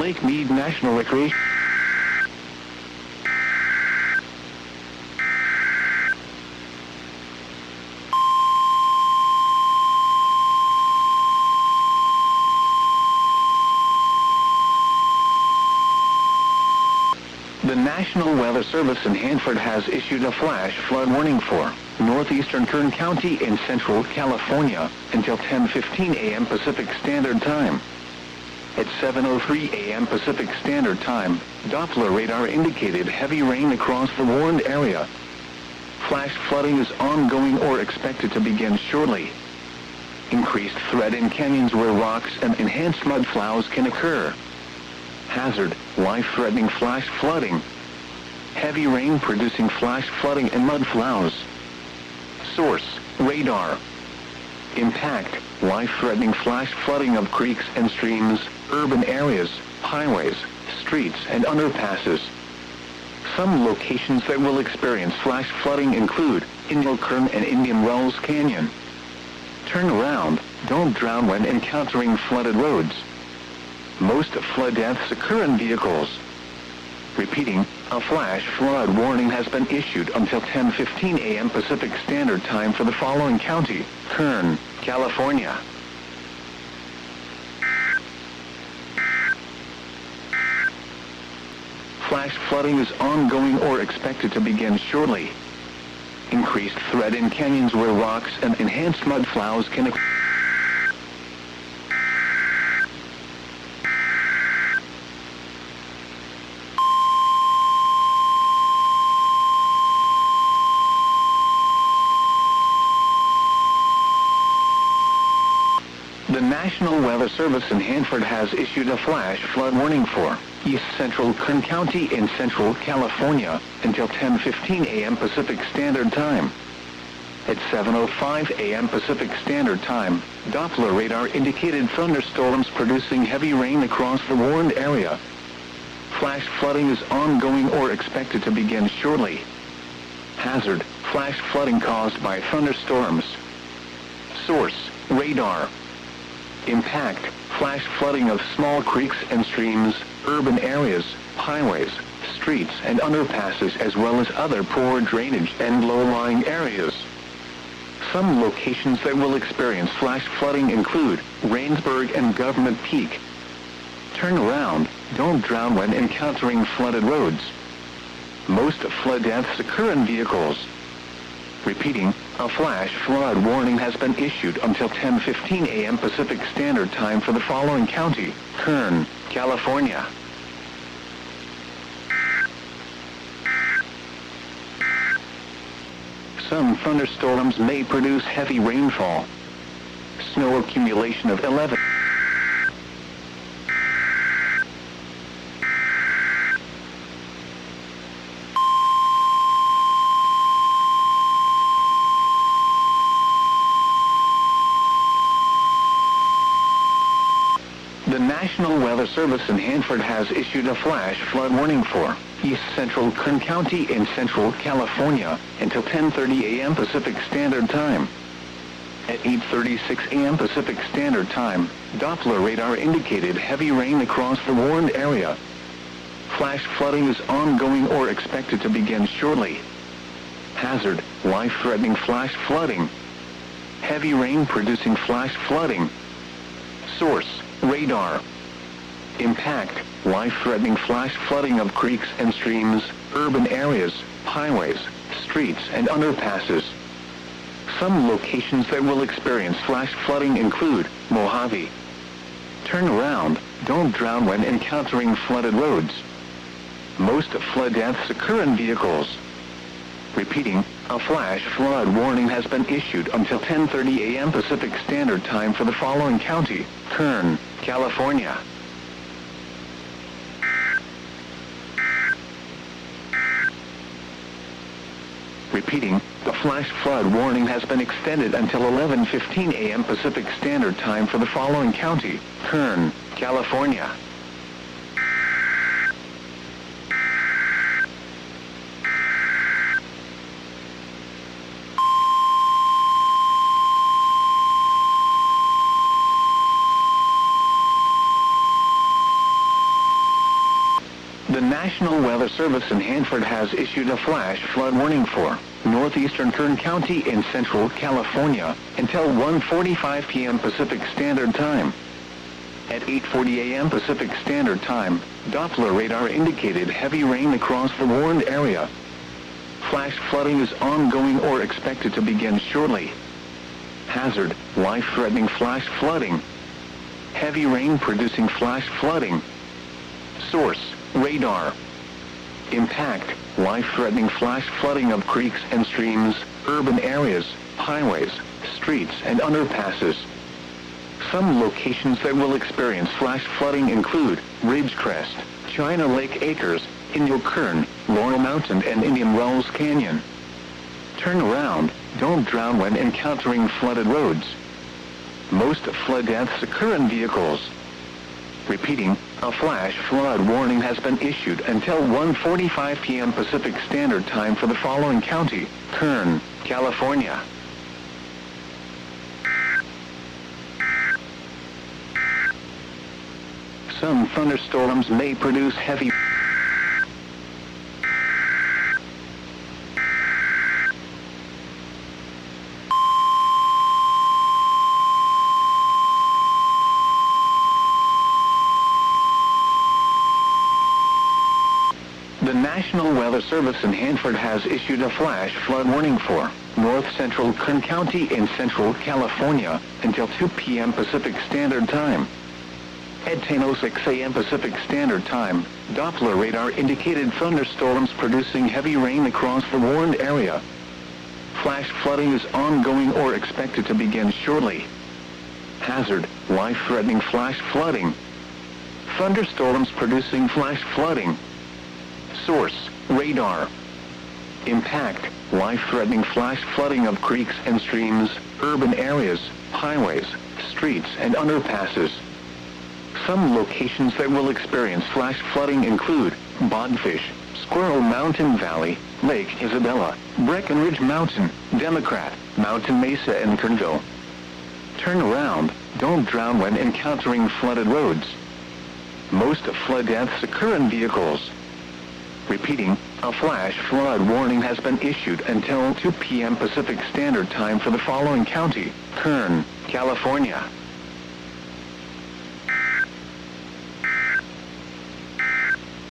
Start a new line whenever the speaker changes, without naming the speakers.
Lake Mead National Recreation. The National Weather Service in Hanford has issued a flash flood warning for northeastern Kern County in central California until 10:15 a.m. Pacific Standard Time. At 7:03 a.m. Pacific Standard Time, Doppler radar indicated heavy rain across the warned area. Flash flooding is ongoing or expected to begin shortly. Increased threat in canyons where rocks and enhanced mudflows can occur. Hazard, life-threatening flash flooding. Heavy rain producing flash flooding and mudflows. Source, radar. Impact, life-threatening flash flooding of creeks and streams, urban areas, highways, streets and underpasses. Some locations that will experience flash flooding include Indian Kern and Indian Wells Canyon. Turn around, don't drown when encountering flooded roads. Most flood deaths occur in vehicles. Repeating, a flash flood warning has been issued until 10:15 a.m. Pacific Standard Time for the following county: Kern, California. Flash flooding is ongoing or expected to begin shortly. Increased threat in canyons where rocks and enhanced mudflows can occur. The National Weather Service in Hanford has issued a flash flood warning for East Central Kern County in central California until 10:15 a.m. Pacific Standard Time. At 7:05 a.m. Pacific Standard Time, Doppler radar indicated thunderstorms producing heavy rain across the warned area. Flash flooding is ongoing or expected to begin shortly. Hazard, flash flooding caused by thunderstorms. Source, radar. Impact, flash flooding of small creeks and streams, urban areas, highways, streets and underpasses as well as other poor drainage and low-lying areas. Some locations that will experience flash flooding include Rainsburg and Government Peak. Turn around, don't drown when encountering flooded roads. Most flood deaths occur in vehicles. Repeating, a flash flood warning has been issued until 10:15 a.m. Pacific Standard Time for the following county: Kern, California. Some thunderstorms may produce heavy rainfall. Snow accumulation of 11. The National Weather Service in Hanford has issued a flash flood warning for East Central Kern County in central California until 10:30 a.m. Pacific Standard Time. At 8:36 a.m. Pacific Standard Time, Doppler radar indicated heavy rain across the warned area. Flash flooding is ongoing or expected to begin shortly. Hazard, life-threatening flash flooding. Heavy rain producing flash flooding. Source, radar. Impact, life-threatening flash flooding of creeks and streams, urban areas, highways, streets and underpasses. Some locations that will experience flash flooding include Mojave. Turn around, don't drown when encountering flooded roads. Most flood deaths occur in vehicles. Repeating, a flash flood warning has been issued until 10:30 a.m. Pacific Standard Time for the following county: Kern, California. Repeating, the flash flood warning has been extended until 11:15 a.m. Pacific Standard Time for the following county: Kern, California. The National Weather Service in Hanford has issued a flash flood warning for northeastern Kern County in central California until 1:45 p.m. Pacific Standard Time. At 8:40 a.m. Pacific Standard Time, Doppler radar indicated heavy rain across the warned area. Flash flooding is ongoing or expected to begin shortly. Hazard: life-threatening flash flooding. Heavy rain producing flash flooding. Source: radar. Impact: life-threatening flash flooding of creeks and streams, urban areas, highways, streets and underpasses. Some locations that will experience flash flooding include Ridgecrest, China Lake Acres, Inyo Kern, Laurel Mountain and Indian Wells Canyon. Turn around, don't drown when encountering flooded roads. Most flood deaths occur in vehicles. Repeating, a flash flood warning has been issued until 1:45 p.m. Pacific Standard Time for the following county: Kern, California. Some thunderstorms may produce heavy The National Weather Service in Hanford has issued a flash flood warning for north central Kern County in central California until 2 p.m. Pacific Standard Time. At 10:06 a.m. Pacific Standard Time, Doppler radar indicated thunderstorms producing heavy rain across the warned area. Flash flooding is ongoing or expected to begin shortly. Hazard: life-threatening flash flooding. Thunderstorms producing flash flooding. Source: radar. Impact: life-threatening flash flooding of creeks and streams, urban areas, highways, streets and underpasses. Some locations that will experience flash flooding include Bodfish, Squirrel Mountain Valley, Lake Isabella, Breckenridge Mountain, Democrat, Mountain Mesa and Kernville. Turn around, don't drown when encountering flooded roads. Most flood deaths occur in vehicles. Repeating, a flash flood warning has been issued until 2 p.m. Pacific Standard Time for the following county: Kern, California.